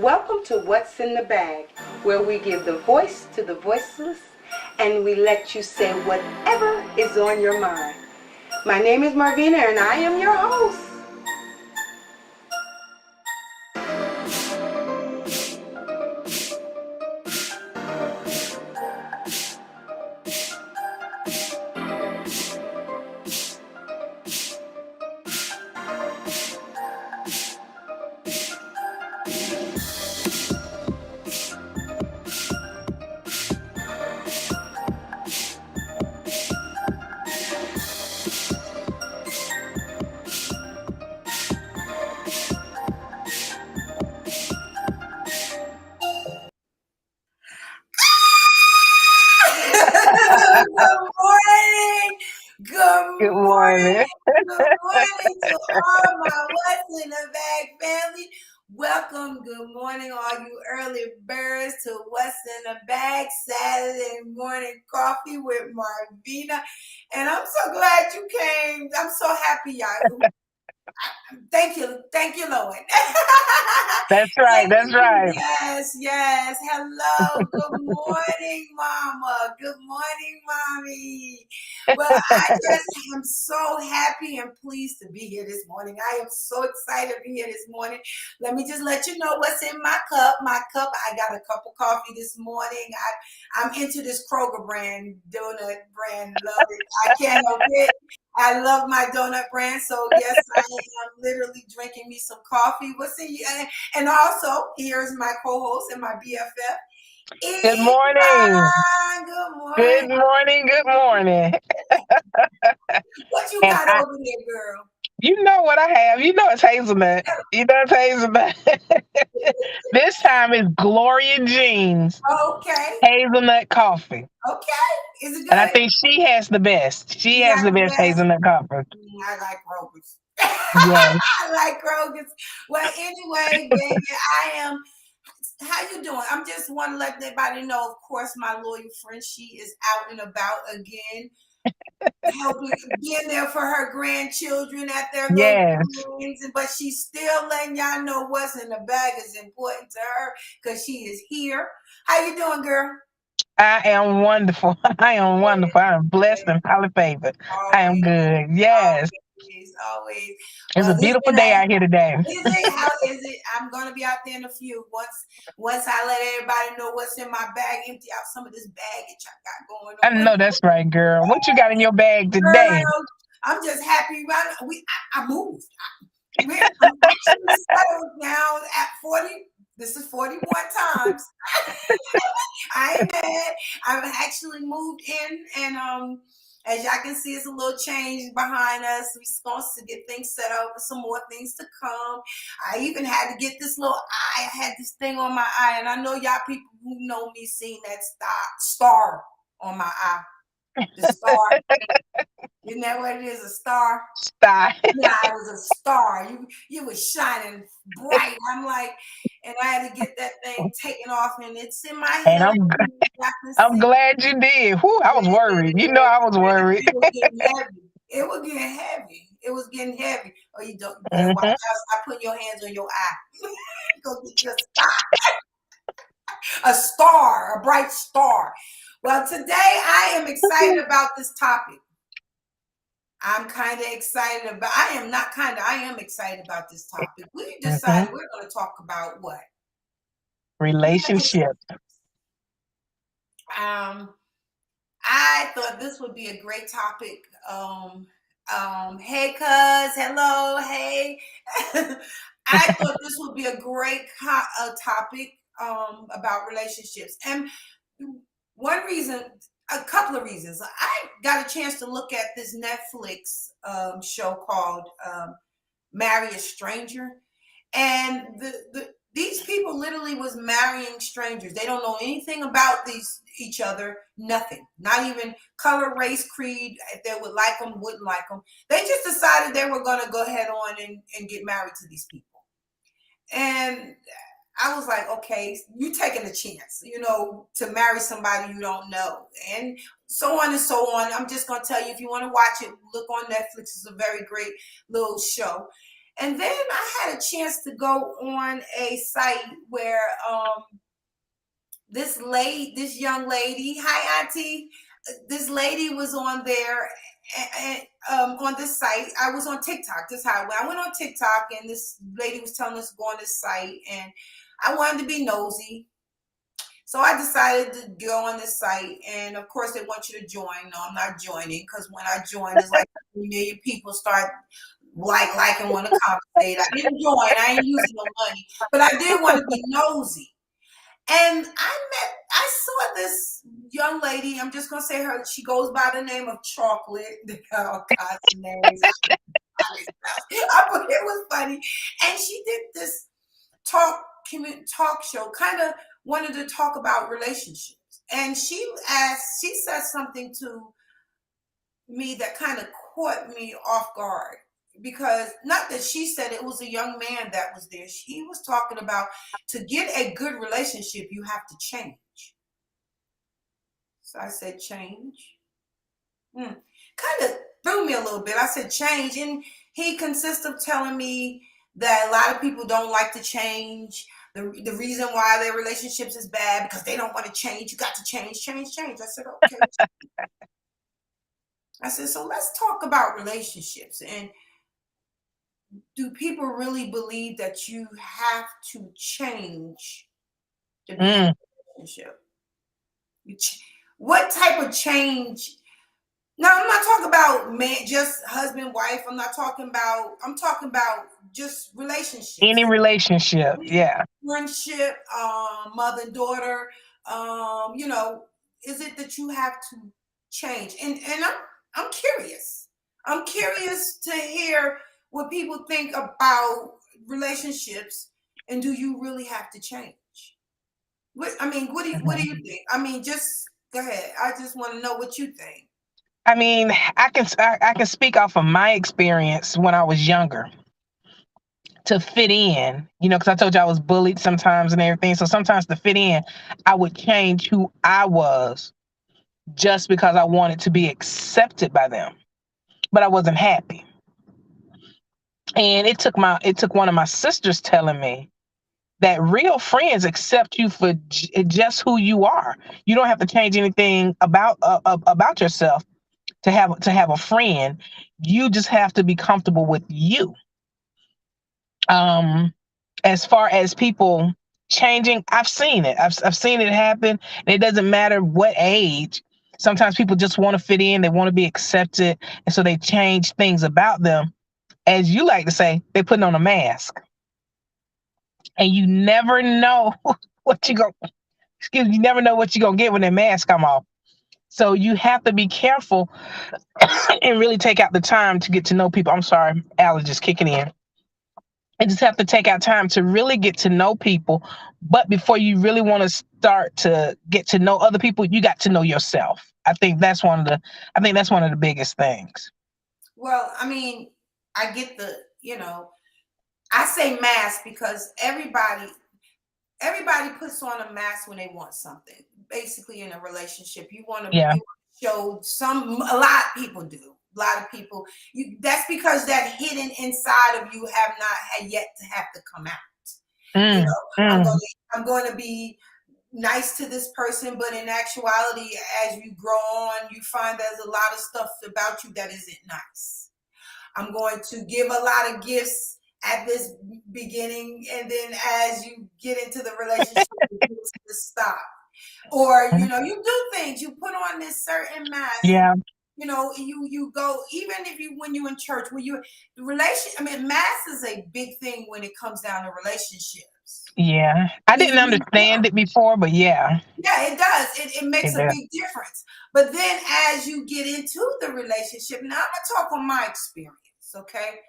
Welcome to What's in the Bag, where we give the voice to the voiceless and we let you say whatever is on your mind. My name is Marvina and I am your host. Good morning. Good Good morning. morning. Good morning to all my What's in the Bag family. Welcome. Good morning, all you early birds, to What's in the Bag Saturday morning coffee with Marvina. And I'm so glad you came. I'm so happy, y'all. Thank you, Lord. That's right. Thank That's you. right. Yes. Hello. Good morning, Mama. Good morning, Mommy. Well, I just am so happy and pleased to be here this morning. I am so excited to be here this morning. Let me just let you know what's in my cup. I got a cup of coffee this morning. I'm into this Kroger brand, donut brand. Love it. I can't help it. I love my donut brand, so yes, I am literally drinking me some coffee. What's in you? And also, here's my co-host and my BFF, Good Yvonne. morning. Good Good morning. morning. Good morning. What you And got over there, girl? you know what I have. You know it's hazelnut. You know it's hazelnut. This time it's Gloria Jean's Okay. hazelnut coffee. Okay. Is it And I good? think she has the best. She You has got the the best best? hazelnut coffee. I like Kroger's. Yes. I like Kroger's. Well, anyway, baby, I am. How you doing? I'm just want to let everybody know, of course, my loyal friend, she is out and about again, helping, being there for her grandchildren at their little Yes. things, but she's still letting y'all know what's in the bag is important to her because she is here. How you doing, girl? I am wonderful. I am wonderful. I am blessed and highly favored. I am Always, good. Yes. always. It's a Well, beautiful listen, day out here today. is it? How is it? I'm gonna be out there in a few. Once I let everybody know what's in my bag, empty out some of this baggage I got going I on. know that's right, girl. What you got in your bag today? Girl, I'm just happy. I moved. I'm actually settled now at 40. This is 41 times. I ain't mad. I've actually moved in, and as y'all can see, it's a little change behind us. We're supposed to get things set up for some more things to come. I even had to get this little eye. I had this thing on my eye, and I know y'all people who know me seen that star on my eye. The star. Isn't that what it is? A star? Stop. Yeah, it was a star. You was shining bright. I'm like, and I had to get that thing taken off, and it's in my And hair. I can I'm see glad you did. Whew, I was worried. You know I was worried. it was getting heavy. It was getting heavy. It was getting heavy. Oh, you don't, you better watch Hmm. out. Stop putting your hands on your eye. Go get your a star, a bright star. Well, today I am excited about this topic. I'm kind of excited about. I am not kind of. I am excited about this topic. We Hmm. decided we're going to talk about what Relationship. relationships. Um, I thought this would be a great topic. Hey, cuz, hello, hey. I thought this would be a great topic about relationships, and one reason, a couple of reasons. I got a chance to look at this Netflix show called Marry a Stranger, and these people literally was marrying strangers. They don't know anything about each other, nothing, not even color, race, creed, if they would like them, wouldn't like them. They just decided they were going to go ahead on and get married to these people. And I was like, okay, you taking a chance, to marry somebody you don't know, and so on and so on. I'm just gonna tell you, if you want to watch it, look on Netflix. It's a very great little show. And then I had a chance to go on a site where this young lady, hi auntie, this lady was on there and on this site. I was on TikTok. This is how I went on TikTok, and this lady was telling us to go on this site, and I wanted to be nosy. So I decided to go on this site, and of course they want you to join. No, I'm not joining, because when I joined, it's like 3 million people start and want to compensate. I didn't join. I ain't using no money, but I did want to be nosy. And I saw this young lady. I'm just gonna say her. She goes by the name of Chocolate. All kinds of names. It was funny, and she did this talk show, kind of wanted to talk about relationships, and she said something to me that kind of caught me off guard, because not that she said, it was a young man that was there. She was talking about, to get a good relationship you have to change. So I said, change. Kind of threw me a little bit. I said, change. And he consists of telling me that a lot of people don't like to change. The reason why their relationships is bad, because they don't want to change. You got to change. I said, okay. I said, so let's talk about relationships. And do people really believe that you have to change to be in a relationship? What type of change? Now, I'm not talking about man, just husband, wife. I'm talking about just relationships. Any relationship, yeah. Friendship, mother and daughter. Is it that you have to change? And I'm curious. I'm curious to hear what people think about relationships, and do you really have to change? What do you think? Just go ahead. I just want to know what you think. I mean, I can speak off of my experience when I was younger to fit in, because I told you I was bullied sometimes and everything. So sometimes to fit in, I would change who I was just because I wanted to be accepted by them, but I wasn't happy. And it took one of my sisters telling me that real friends accept you for just who you are. You don't have to change anything about yourself to have a friend. You just have to be comfortable with you. As far as people changing, I've seen it. I've seen it happen. And it doesn't matter what age. Sometimes people just want to fit in. They want to be accepted, and so they change things about them. As you like to say, they're putting on a mask, and you never know what you go. Excuse me. You never know what you're gonna get when that mask come off. So you have to be careful and really take out the time to get to know people. I'm sorry, allergies kicking in. And just have to take out time to really get to know people. But before you really want to start to get to know other people, you got to know yourself. I think that's one of the biggest things. Well, I get I say mask because everybody puts on a mask when they want something. Basically, in a relationship, you want to show a lot of people do. A lot of people, that's because that hidden inside of you have not had yet to have to come out. I'm going to be nice to this person, but in actuality, as you grow on, you find there's a lot of stuff about you that isn't nice. I'm going to give a lot of gifts at this beginning, and then as you get into the relationship, you stop. Or you do things, you put on this certain mask. Yeah. You go, even if when you're in church, mask is a big thing when it comes down to relationships. Yeah. I didn't understand it before, but yeah. Yeah, it does. It makes a big difference. But then as you get into the relationship, now I'm gonna talk on my experience, okay?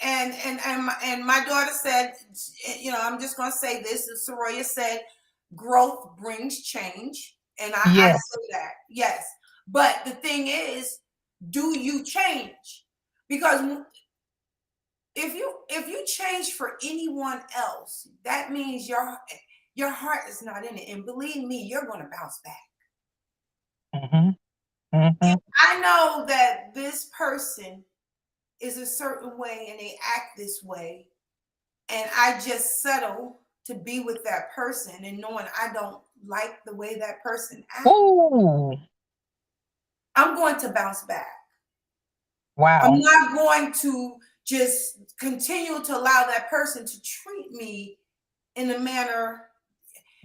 And my daughter said, I'm just gonna say this, as Soraya said, growth brings change. And I say that, yes. But the thing is, do you change? Because if you change for anyone else, that means your heart is not in it. And believe me, you're gonna bounce back. If I know that this person is a certain way and they act this way, and I just settle to be with that person and knowing I don't like the way that person acts, Ooh, I'm going to bounce back. I'm wow. not going to just continue to allow that person to treat me in a manner,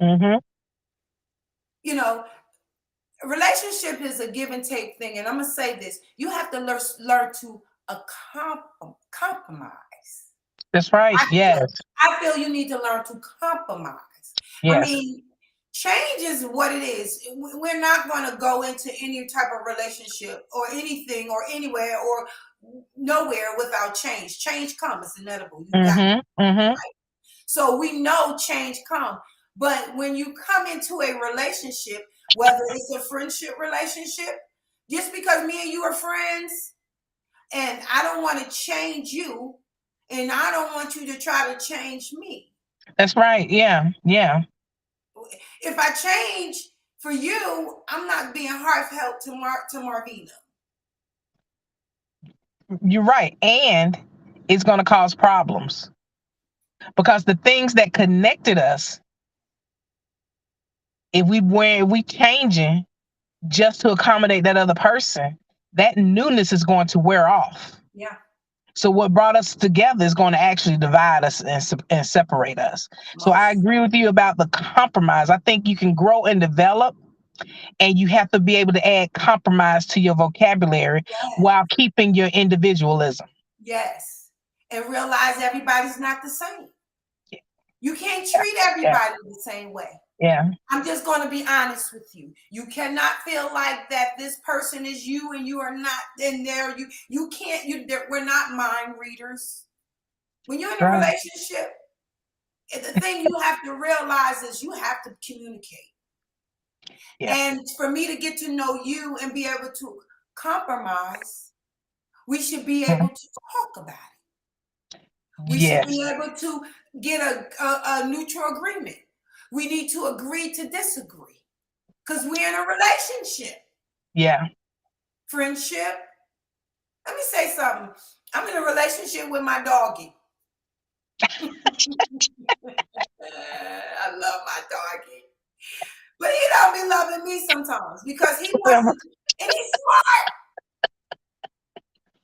Mm-hmm. you know, a relationship is a give and take thing. And I'm going to say this, you have to learn to compromise. That's right. I feel, Yes. I feel you need to learn to compromise. I Yes. mean, change is what it is. We're not going to go into any type of relationship or anything or anywhere or nowhere without change. Change comes. It's inevitable. You got it. Mm-hmm. Mm-hmm. So we know change comes. But when you come into a relationship, whether it's a friendship relationship, just because me and you are friends, and I don't want to change you, and I don't want you to try to change me. That's right. Yeah. Yeah. If I change for you, I'm not being heartfelt to Marvina. You're right. And it's going to cause problems because the things that connected us, if we changing just to accommodate that other person, that newness is going to wear off. Yeah. So what brought us together is going to actually divide us and separate us. So I Most. agree with you about the compromise. I think you can grow and develop, and you have to be able to add compromise to your vocabulary Yes. while keeping your individualism. Yes. And realize everybody's not the same. You can't Yeah, treat yeah, everybody the same way. yeah. I'm just going to be honest with you. You cannot feel like that this person is you and you are not in there. You can't. We're not mind readers. When you're in a Right. relationship, the thing you have to realize is you have to communicate. Yeah. And for me to get to know you and be able to compromise, we should be able Mhm. to talk about it. We should be Yes. able to get a neutral agreement. We need to agree to disagree because we're in a relationship. Yeah. Friendship. Let me say something. I'm in a relationship with my doggy. I love my doggy. But he don't be loving me sometimes because he wants to, and he's smart.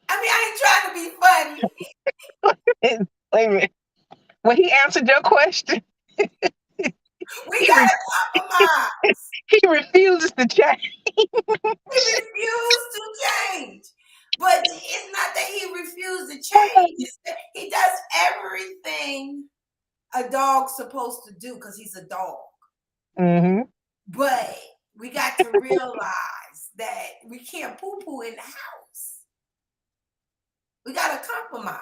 I mean, I ain't trying to be funny. Wait a minute. When he answered your question, We he re- gotta compromise. he refuses to change. He refused to change. But it's not that he refused to change. It's that he does everything a dog's supposed to do because he's a dog. Mm-hmm. But we got to realize that we can't poo-poo in the house. We got to compromise.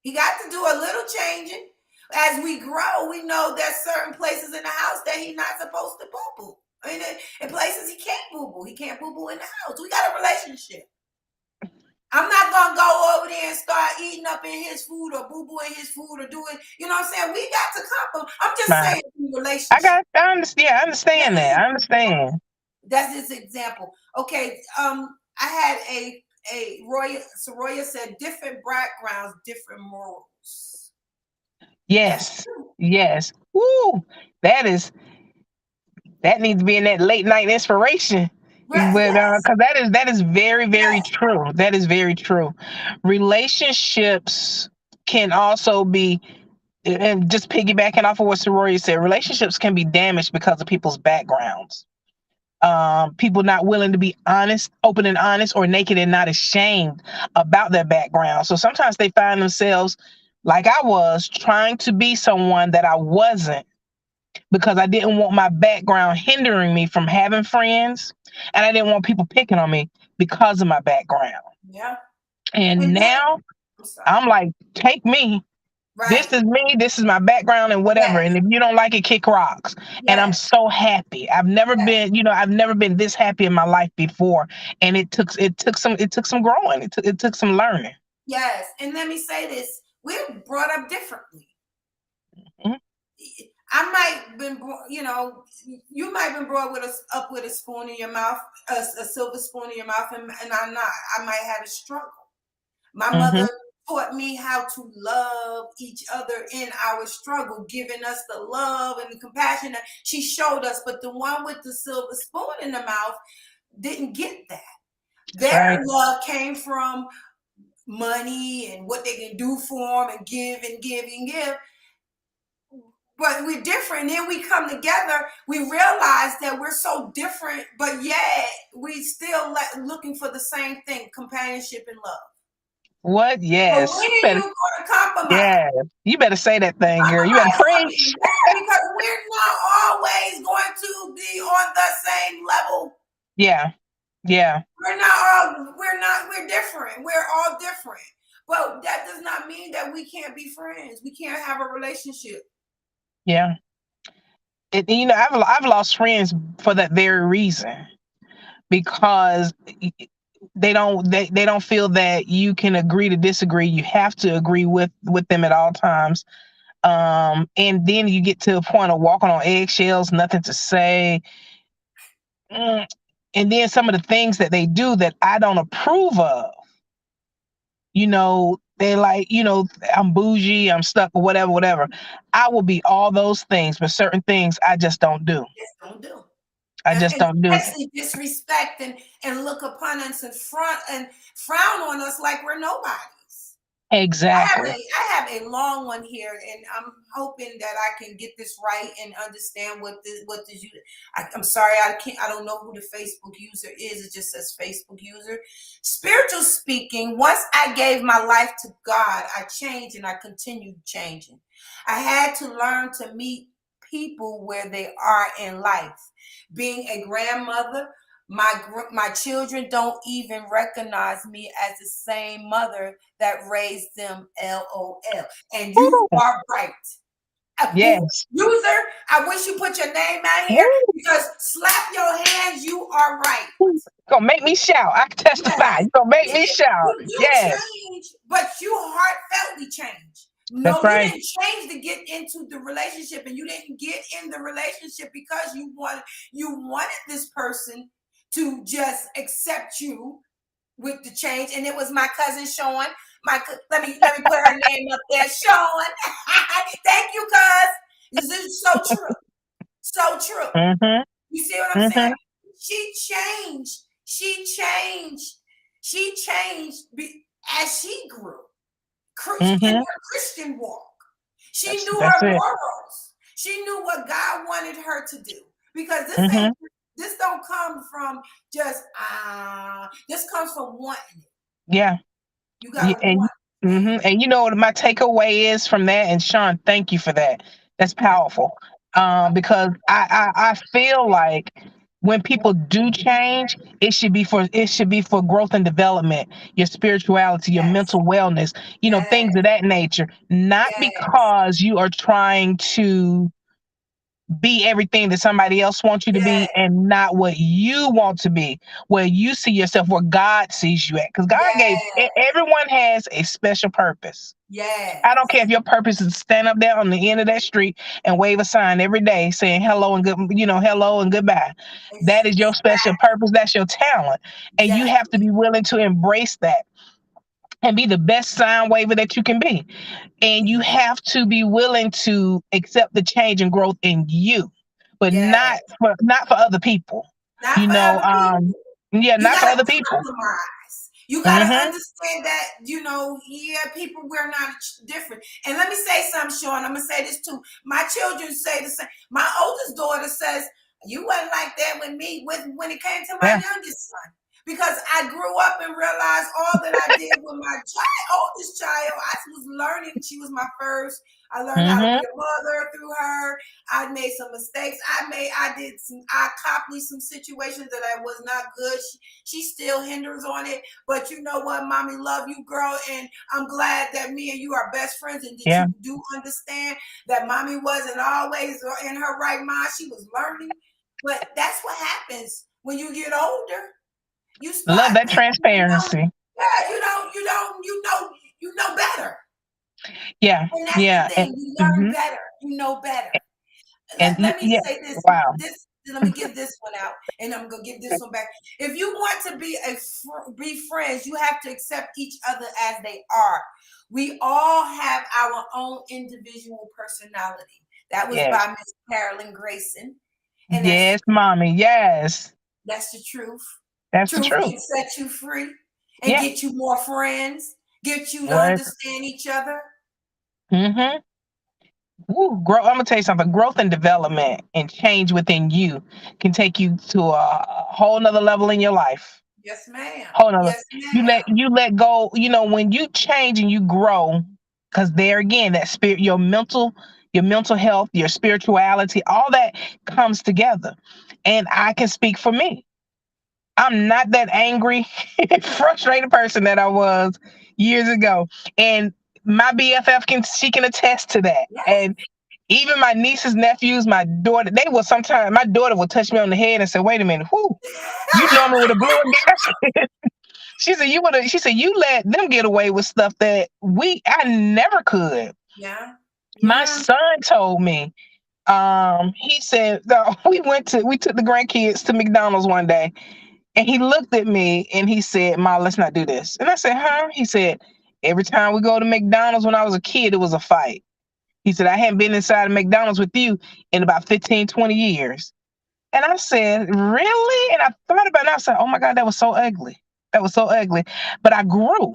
He got to do a little changing. As we grow, we know there's certain places in the house that he's not supposed to boo-boo. I mean, in places he can't boo-boo. He can't boo-boo in the house. We got a relationship. I'm not going to go over there and start eating up in his food or boo-boo in his food or doing, you know what I'm saying? We got to compromise. I'm just Right. saying in relationship. I understand. Yeah, I understand that. I understand. That's his example. Okay, I had a Roya Soroya said different backgrounds, different morals. That's Yes. true. Yes. Woo. That is that needs to be in that late night inspiration. But Yes, because that is very, very yes, true. That is very true. Relationships can also be, and just piggybacking off of what Sorority said, relationships can be damaged because of people's backgrounds. People not willing to be honest, open and honest, or naked and not ashamed about their background. So sometimes they find themselves, like I was, trying to be someone that I wasn't because I didn't want my background hindering me from having friends, and I didn't want people picking on me because of my background. yeah. And And then now I'm sorry. I'm like, take me. This Right. is me. This is my background and whatever. Yes, And if you don't like it, kick rocks. And I'm yes, so happy. yes, I've never been this happy in my life before. And it took some growing. It took some learning. yes. And let me say this: we're brought up differently. Mhm. I might have been, you might have been brought up with a spoon in your mouth, a silver spoon in your mouth, and I'm not. I might have a struggle. My Mm-hmm. mother taught me how to love each other in our struggle, giving us the love and the compassion that she showed us. But the one with the silver spoon in the mouth didn't get that. That's Their right. love came from money and what they can do for them and give and give and give. But we're different. Then we come together, we realize that we're so different, but yet we still looking for the same thing, companionship and love. What? So Yes. when You are you better. going to compromise? Yeah. You better say that thing, girl. You better Compromise preach. something. Yeah, because we're not always going to be on the same level. Yeah. Yeah. We're different. We're all different. But that does not mean that we can't be friends. We can't have a relationship. Yeah. I've lost friends for that very reason, because they don't feel that you can agree to disagree. You have to agree with them at all times. And then you get to a point of walking on eggshells, nothing to say. Mm, and then some of the things that they do that I don't approve of, they like, I'm bougie, I'm stuck, or whatever, whatever. I will be all those things, but certain things I just don't do. Just don't do. I just And don't do. especially disrespect and look upon us and frown on us like we're nobodies. Exactly. I have a long one here, and I'm hoping that I can get this right and understand what this. I'm sorry, I don't know who the Facebook user is. It just says Facebook user. Spiritual speaking, once I gave my life to God, I changed and I continued changing. I had to learn to meet people where they are in life. Being a grandmother, my children don't even recognize me as the same mother that raised them. LOL. And you Ooh, are right. yes. User, I wish you put your name out here, Ooh, because slap your hands. You are right. gonna make me shout. I can testify. Yes. You gonna make me shout. You Yes. change, but you heartfeltly change. That's No, you right. didn't change to get into the relationship, and you didn't get in the relationship because you wanted this person to just accept you with the change. And it was my cousin Sean. Let me put her name up there, Sean. Thank you, cuz. This is so true. So true. Mm-hmm. You see what I'm saying? Mm-hmm. She changed. She changed. She changed as she grew in Mm-hmm. her Christian walk. She That's knew that's her it. morals. She knew what God wanted her to do. Because Mm-hmm. this don't come from just this comes from wanting it. Yeah. You Yeah, gotta want it. and you know what my takeaway is from that, and Sean, thank you for that. That's powerful. Because I feel like when people do change, it should be for growth and development, your spirituality, your Yes. mental wellness, things Yes. of that nature. Not Yes. because you are trying to be everything that somebody else wants you to be, Yes. and not what you want to be, where you see yourself, where God sees you at. Because God gave Yes. everyone has a special purpose. I don't care Yes. if your purpose is to stand up there on the end of that street and wave a sign every day saying hello and hello and goodbye. That is your special purpose. That's your talent. And you Yes. have to be willing to embrace that and be the best sign waver that you can be. And you have to be willing to accept the change and growth in you, but Yes. not for other people. Not You for know, other people. yeah, You not for gotta other people. compromise. You gotta Hmm. understand that, yeah, people, we're not different. And let me say something, Sean. I'm gonna say this too. My children say the same. My oldest daughter says, "You wasn't like that with me when it came to my Yeah. youngest son." Because I grew up and realized all that I did with my oldest child. I was learning. She was my first. I learned how to Hmm. be a mother through her. I made some mistakes. I copied some situations that I was not good. She still hinders on it. But you know what, mommy, love you, girl. And I'm glad that me and you are best friends, and that Yeah. you do understand that mommy wasn't always in her right mind. She was learning. But that's what happens when you get older. You Love start that thinking, transparency. yeah, you know better. Yeah. And that's the Yeah. thing. You learn better. You know better. And Let me yeah. say this. Wow. This let me give this one out, and I'm gonna give this one back. If you want to be friends, you have to accept each other as they are. We all have our own individual personality. That was Yes. by Miss Carolyn Grayson, and Yes, mommy. Yes. that's the truth. That's the Truth truth. can set you free and Yeah. get you more friends, get you to What? understand each other. Mm-hmm. Woo, grow. I'm gonna tell you something. Growth and development and change within you can take you to a whole nother level in your life. Yes, ma'am. Whole nother. Yes, You ma'am. let go. You know, when you change and you grow, because there again, that spirit, your mental health, your spirituality, all that comes together. And I can speak for me. I'm not that angry, frustrated person that I was years ago. And my BFF can attest to that. Yes. And even my nieces, nephews, my daughter, they will sometimes my daughter will touch me on the head and say, wait a minute, who? You normally would have blew a gasket. She said, you let them get away with stuff that I never could. Yeah. My Yeah. son told me, he said, no, we took the grandkids to McDonald's one day. And he looked at me and he said, Ma, let's not do this. And I said, huh? He said, every time we go to McDonald's when I was a kid, it was a fight. He said, I hadn't been inside of McDonald's with you in about 15, 20 years. And I said, really? And I thought about it and I said, oh my God, that was so ugly. That was so ugly. But I grew.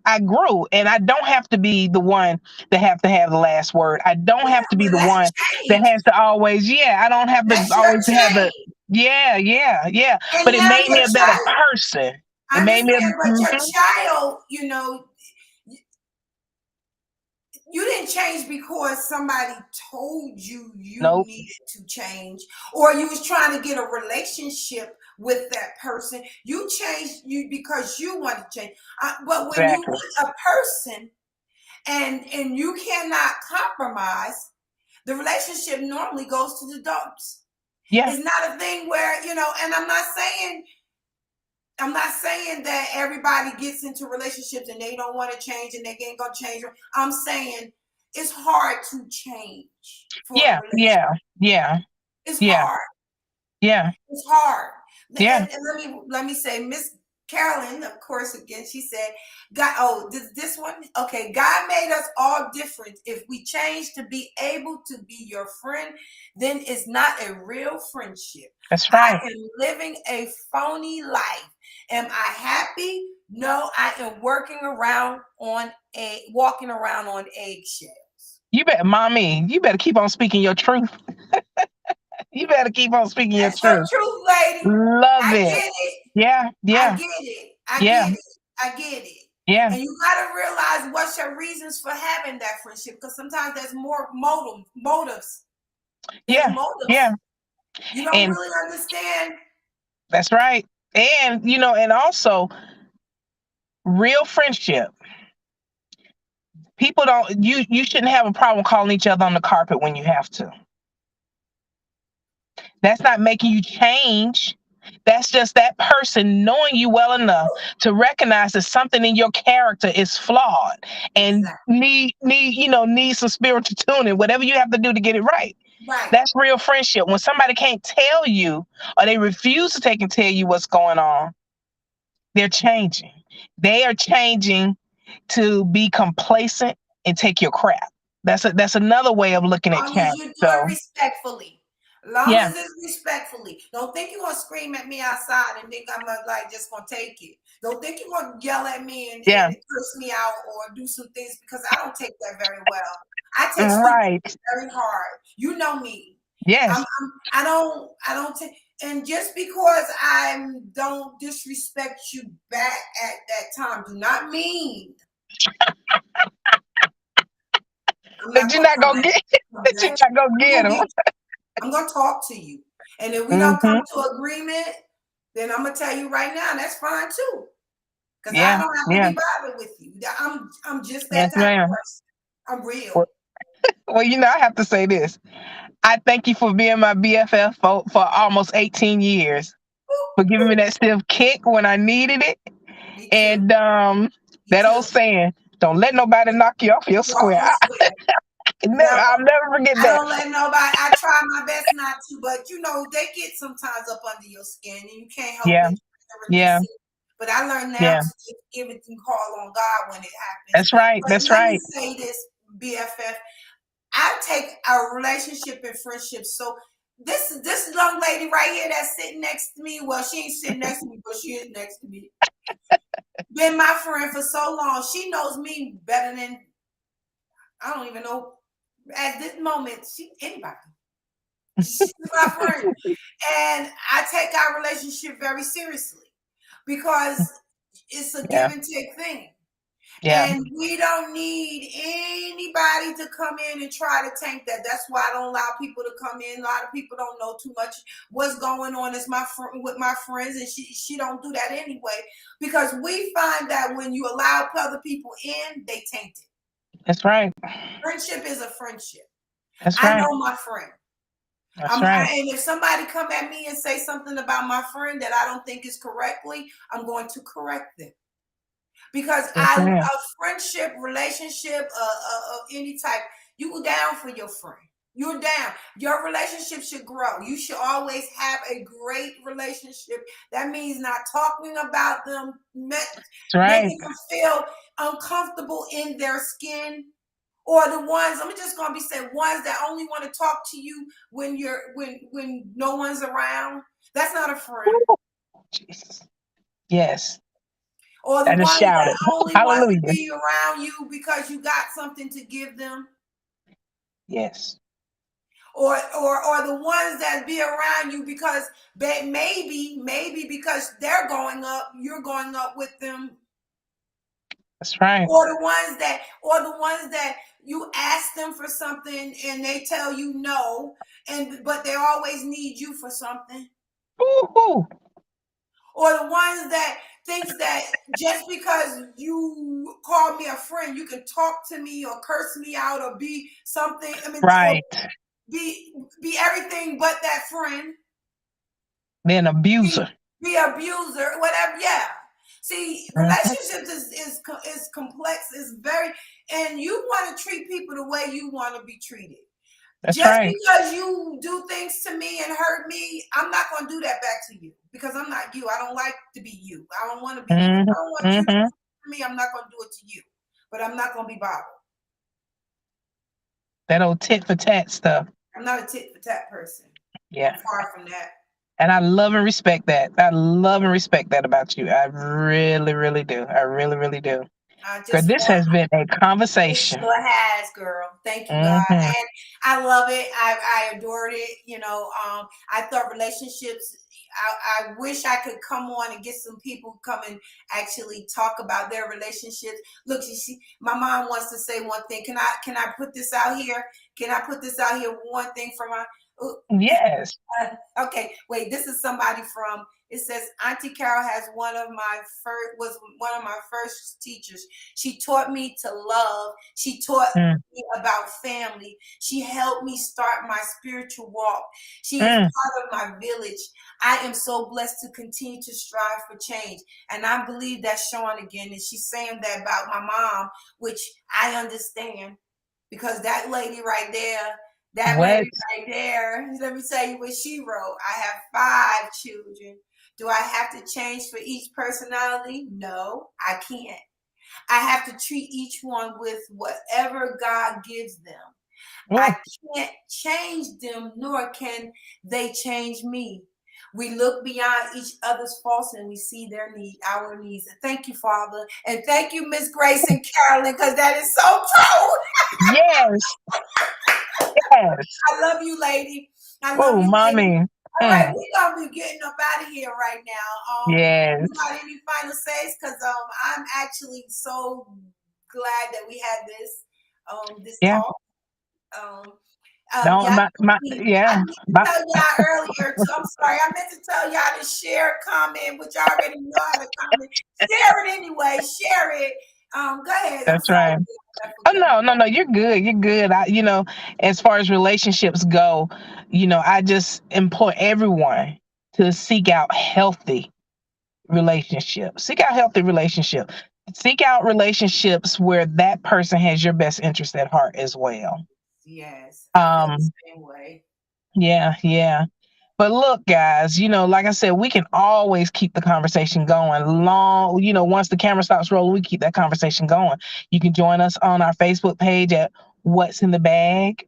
I grew. And I don't have to be the one that have to have the last word. I don't Yeah, have to be but the let's one that change. has to always, I don't have to That's your always have the, change. yeah. But And it now made me your a better child, person. It I made me understand, but your mhm. child, you didn't change because somebody told you you Nope, needed to change, or you was trying to get a relationship with that person. You changed because you want to change. But when you exactly. meet a person and you cannot compromise, the relationship normally goes to the dumps. Yeah, It's not a thing where, and I'm not saying that everybody gets into relationships and they don't want to change and they ain't gonna change. I'm saying it's hard to change for a yeah, relationship. yeah, yeah, It's yeah, hard. yeah, It's hard. yeah. And let me say, Miss Carolyn, of course, again, she said, God, oh, this one, okay, God made us all different. If we change to be able to be your friend, then it's not a real friendship. That's I right. am living a phony life. Am I happy? No, I am walking around on eggshells. You better, mommy, you better keep on speaking your truth. You better keep on speaking your That's your truth. truth, lady. Love I it. get it. Yeah, I yeah, get it. I yeah, get it. I get it. yeah, And you gotta realize what's your reasons for having that friendship, because sometimes there's more motives. There's yeah, yeah. motives. You don't And really understand. that's right. And and also real friendship. People don't you shouldn't have a problem calling each other on the carpet when you have to. That's not making you change. That's just that person knowing you well enough to recognize that something in your character is flawed and Exactly. need some spiritual tuning, whatever you have to do to get it right. Right. That's real friendship. When somebody can't tell you or they refuse to take and tell you what's going on, they're changing. They are changing to be complacent and take your crap. That's another way of looking at Long as change. you do it So respectfully. Long yeah, as it's respectfully. Don't think you're gonna scream at me outside and think I'm like just gonna take it. Don't think you're gonna yell at me yeah, and curse me out or do some things, because I don't take that very well. I take stupid right. very hard. You know me. Yes. I don't take, and just because I don't disrespect you back at that time, do not mean I'm That not you're gonna not come gonna get that you're at not gonna you. I'm get gonna them. get I'm gonna talk to you. And if we don't Hmm. come to agreement, then I'm gonna tell you right now, that's fine too. Because I Yeah, don't have to yeah. be bothered with you. I'm just that Yes, type of ma'am. person. I'm real. Well, well, I have to say this. I thank you for being my BFF for almost 18 years, for giving me that stiff kick when I needed it. Me too. And Me that old too. saying, don't let nobody knock you off your Walk square. your square. Never, No, I'll never forget I that. don't let nobody. I try my best not to, but they get sometimes up under your skin, and you can't help Yeah, it to release yeah, it. But I learned now yeah. to just give it and call on God when it happens. That's right. But That's let me right. say this, BFF. I take our relationship and friendship. So this young lady right here that's sitting next to me. Well, she ain't sitting next to me, but she is next to me. Been my friend for so long. She knows me better than I don't even know at this moment. Anybody. She's my friend. And I take our relationship very seriously because it's a give Yeah, and take thing. yeah. And we don't need anybody to come in and try to tank that. That's why I don't allow people to come in. A lot of people don't know too much what's going on as my friend with my friends, and she don't do that anyway. Because we find that when you allow other people in, they taint it. That's right. Friendship is a friendship. That's I right. know my friend. That's right. And if somebody come at me and say something about my friend that I don't think is correctly, I'm going to correct them because Yes, ma'am. a friendship, relationship, any type, you go down for your friend. You're down. Your relationship should grow. You should always have a great relationship. That means not talking about them, That's right. making them feel uncomfortable in their skin, or the ones I'm just gonna be saying ones that only want to talk to you when when no one's around. That's not a friend. Ooh, Jesus. Yes. Or the I just ones that shouted. only want to Hallelujah. be around you because you got something to give them. Yes. Or the ones that be around you because maybe because they're going up, you're going up with them. That's right. Or the ones that you ask them for something and they tell you no, but they always need you for something. Woo-hoo. Or the ones that thinks that just because you call me a friend, you can talk to me or curse me out or be something. I mean, or Right. be everything but that friend. Be an Be, abuser. be abuser, whatever. Yeah. See, Mhm. relationships is complex. It's very, and you want to treat people the way you want to be treated. That's Just right. because you do things to me and hurt me, I'm not going to do that back to you because I'm not you. I don't like to be you. I don't want to be you. If Hmm. I don't want you to do Hmm. it to me, I'm not going to do it to you. But I'm not going to be bothered. That old tit for tat stuff. I'm not a tit for tat person. I'm Yeah. far from that. And I love and respect that. I love and respect that about you. I really, really do. I really, really do. I Girl, just this want has been a It conversation. sure has, girl. Thank you, God. Hmm. And I love it. I adored it. I thought relationships. I wish I could come on and get some people come and actually talk about their relationships. Look, you see, my mom wants to say one thing. Can I put this out here? Can I put this out here? One thing for my. Yes. Okay, wait. This is somebody from. It says Auntie Carol has was one of my first teachers. She taught me to love. She taught Mm, me about family. She helped me start my spiritual walk. She is mm. part of my village. I am so blessed to continue to strive for change. And I believe that's showing again. And she's saying that about my mom, which I understand because that lady right there, that What? lady right there, let me tell you what she wrote. I have 5 children. Do I have to change for each personality? No, I can't. I have to treat each one with whatever God gives them. I Oh, can't change them, nor can they change me. We look beyond each other's faults and we see our needs. Thank you, Father. And thank you, Miss Grace and Carolyn, because that is so true. yes. Yes. I love you, lady. I love Oh, you, lady. mommy. All right, Mm. we're gonna be getting up out of here right now. Yes. You got any final says? Because I'm actually so glad that we had this Yeah. talk. Um, Don't y'all, my I yeah. meant to My, tell y'all earlier too. I'm sorry. I meant to tell y'all to share, comment, which y'all already know how to comment. Share it anyway. Share it. Go ahead. I'm that's sorry. right. I Oh forgot. no, no, no, you're good. You're good. As far as relationships go, I just implore everyone to seek out healthy relationships. Seek out healthy relationships. Seek out relationships where that person has your best interest at heart as well. Yes, I feel the Um, same way. yeah. But look, guys, like I said, we can always keep the conversation going long. Once the camera stops rolling, we keep that conversation going. You can join us on our Facebook page at What's in the Bag.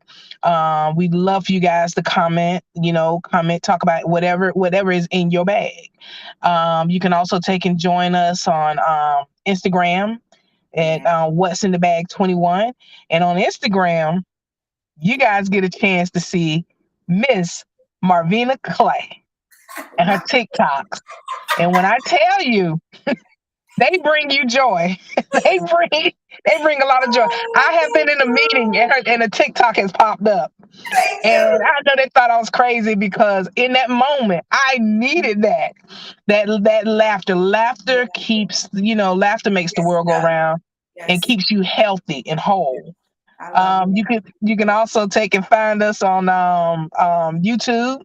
We'd love for you guys to comment, talk about whatever is in your bag. You can also take and join us on Instagram at What's in the Bag 21. And on Instagram, you guys get a chance to see Miss Marvina Clay and her TikToks. And when I tell you, they bring you joy. they bring a lot of joy. I have been in a meeting and a TikTok has popped up. Thank And you. I know they thought I was crazy because in that moment I needed that laughter. Laughter makes the Yes, it world go does. around and Yes, keeps you healthy and whole. I love it. You can also take and find us on YouTube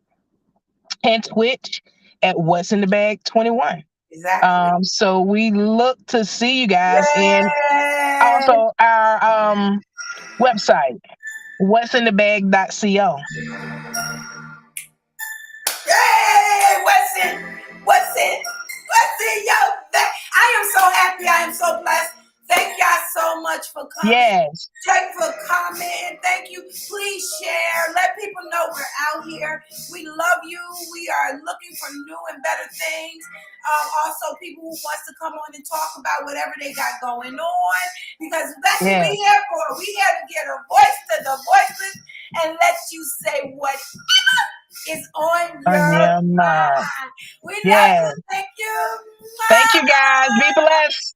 and Twitch at What's in the Bag 21. Exactly. So we look to see you guys, and Yay! also our website, what'sinthebag.co. Yay! What's in your bag? I am so happy. I am so blessed. Thank y'all so much for coming. Yes, Thank you for commenting. Thank you. Please share. Let people know we're out here. We love you. We are looking for new and better things. Also, people who wants to come on and talk about whatever they got going on, because that's what we yes, here for. We here to get a voice to the voiceless and let you say what is on on your your mind. mind. We love Yes. you. Thank you. Thank you, guys. Be blessed.